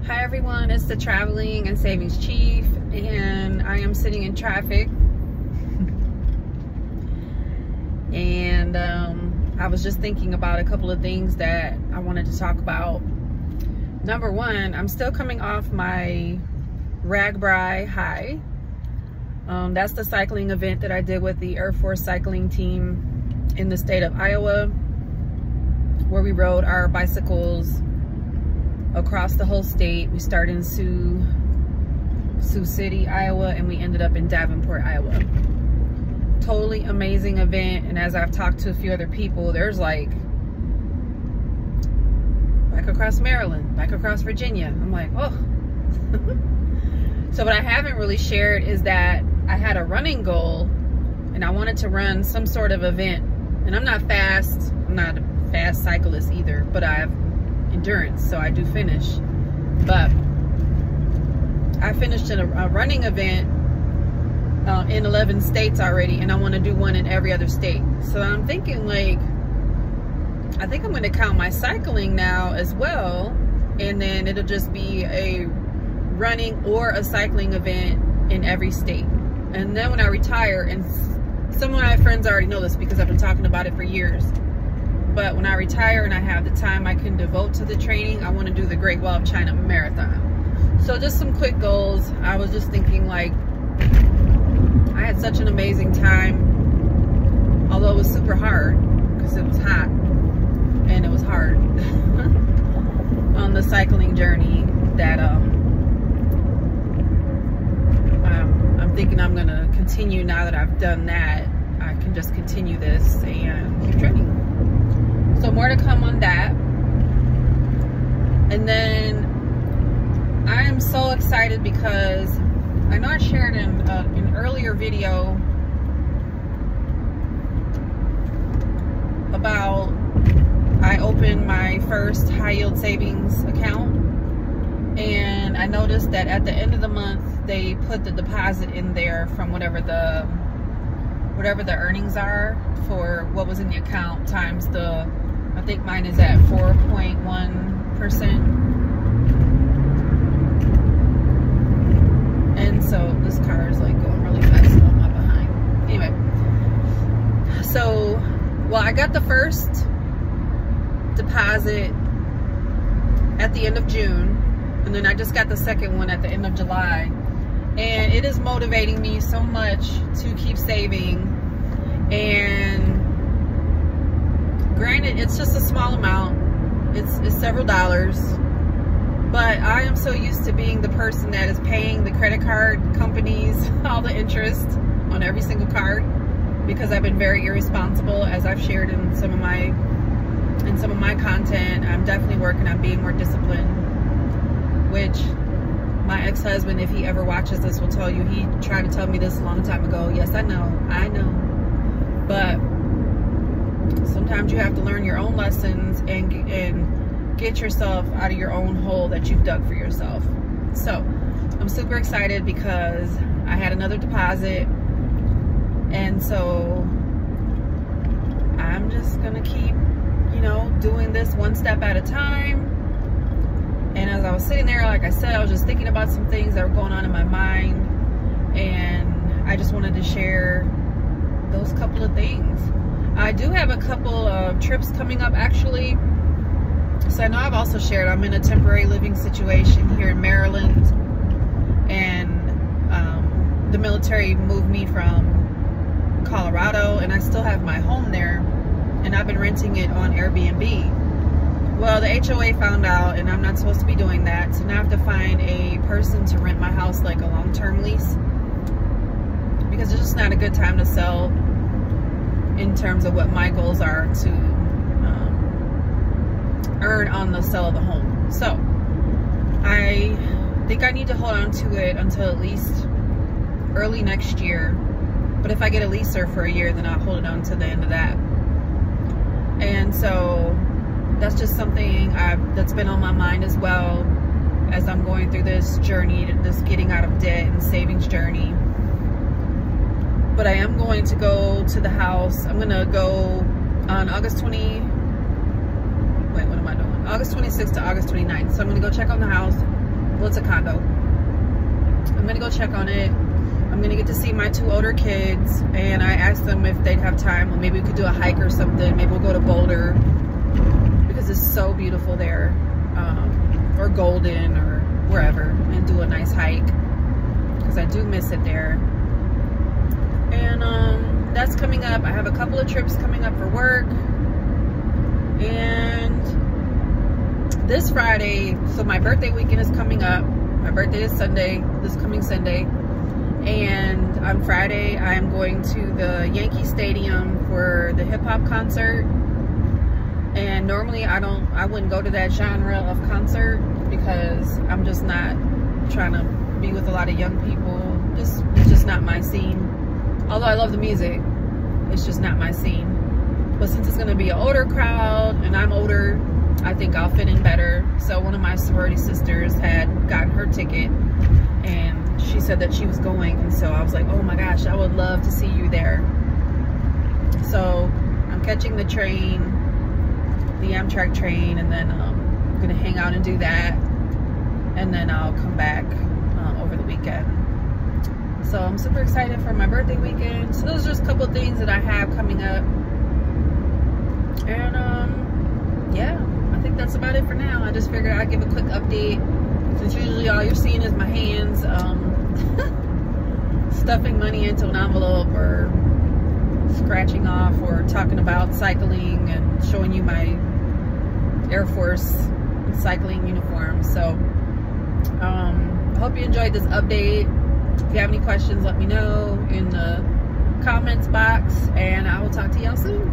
Hi everyone, it's the Traveling and Savings Chief, and I am sitting in traffic. And I was just thinking about a couple of things that I wanted to talk about. Number one, I'm still coming off my Ragbri high. That's the cycling event that I did with the Air Force cycling team in the state of Iowa, where we rode our bicycles across the whole state. We started in Sioux City, Iowa, and we ended up in Davenport, Iowa. Totally amazing event. And as I've talked to a few other people, there's like back across Maryland, back across Virginia. I'm like, oh. So what I haven't really shared is that I had a running goal and I wanted to run some sort of event. And I'm not fast, I'm not a fast cyclist either, but I have endurance, so I do finish. But I finished in a running event in 11 states already, and I want to do one in every other state. So I'm thinking, like, I think I'm going to count my cycling now as well, and then it'll just be a running or a cycling event in every state. And then when I retire, and some of my friends already know this because I've been talking about it for years, but when I retire and I have the time I can devote to the training, I want to do the Great Wall of China Marathon. So just some quick goals. I was just thinking, like, I had such an amazing time, although it was super hard because it was hot and it was hard on the cycling journey, that I'm thinking I'm going to continue. Now that I've done that, I can just continue this and keep training. So more to come on that. And then I am so excited because I know I shared in an earlier video about I opened my first high yield savings account, and I noticed that at the end of the month they put the deposit in there from whatever the earnings are for what was in the account times the, I think mine is at 4.1%. And so this car is like going really fast on my behind. Anyway, so, well, I got the first deposit at the end of June, and then I just got the second one at the end of July. And it is motivating me so much to keep saving. And granted, it's just a small amount. It's several dollars. But I am so used to being the person that is paying the credit card companies all the interest on every single card, because I've been very irresponsible, as I've shared in some of my content. I'm definitely working on being more disciplined, which my ex-husband, if he ever watches this, will tell you he tried to tell me this a long time ago. Yes, I know. But sometimes you have to learn your own lessons and get yourself out of your own hole that you've dug for yourself. So I'm super excited because I had another deposit, and so I'm just gonna keep, you know, doing this one step at a time. And as I was sitting there, like I said, I was just thinking about some things that were going on in my mind, and I just wanted to share those couple of things. I do have a couple of trips coming up, actually. So I know I've also shared I'm in a temporary living situation here in Maryland, and the military moved me from Colorado, and I still have my home there, and I've been renting it on Airbnb. Well, the HOA found out, and I'm not supposed to be doing that, so now I have to find a person to rent my house, like a long-term lease, because it's just not a good time to sell in terms of what my goals are to earn on the sale of the home. So I think I need to hold on to it until at least early next year. But if I get a leaser for a year, then I'll hold it on to the end of that. And so that's just something that's been on my mind as well as I'm going through this journey, this getting out of debt and savings journey. But I am going to go to the house. I'm going to go on August 26th to August 29th. So I'm going to go check on the house. well, it's a condo. I'm gonna go check on it. I'm gonna get to see my 2 older kids, and I asked them if they'd have time. Well, maybe we could do a hike or something. Maybe we'll go to Boulder because it's so beautiful there, or Golden or wherever, and do a nice hike because I do miss it there. And that's coming up. I have a couple of trips coming up for work, and this Friday, so my birthday weekend is coming up. My birthday is Sunday, this coming Sunday. And on Friday, I'm going to the Yankee Stadium for the hip hop concert. And normally I wouldn't go to that genre of concert because I'm just not trying to be with a lot of young people. It's just not my scene. Although I love the music, it's just not my scene. But since it's gonna be an older crowd and I'm older, I think I'll fit in better. So one of my sorority sisters had gotten her ticket and she said that she was going, and so I was like, oh my gosh, I would love to see you there. So I'm catching the train, the Amtrak train, and then I'm gonna hang out and do that, and then I'll come back over the weekend. So I'm super excited for my birthday weekend. So those are just a couple of things that I have coming up. And yeah, I think that's about it for now. I just figured I'd give a quick update, since usually all you're seeing is my hands stuffing money into an envelope or scratching off or talking about cycling and showing you my Air Force cycling uniform. So I hope you enjoyed this update. If you have any questions, let me know in the comments box, and I will talk to y'all soon.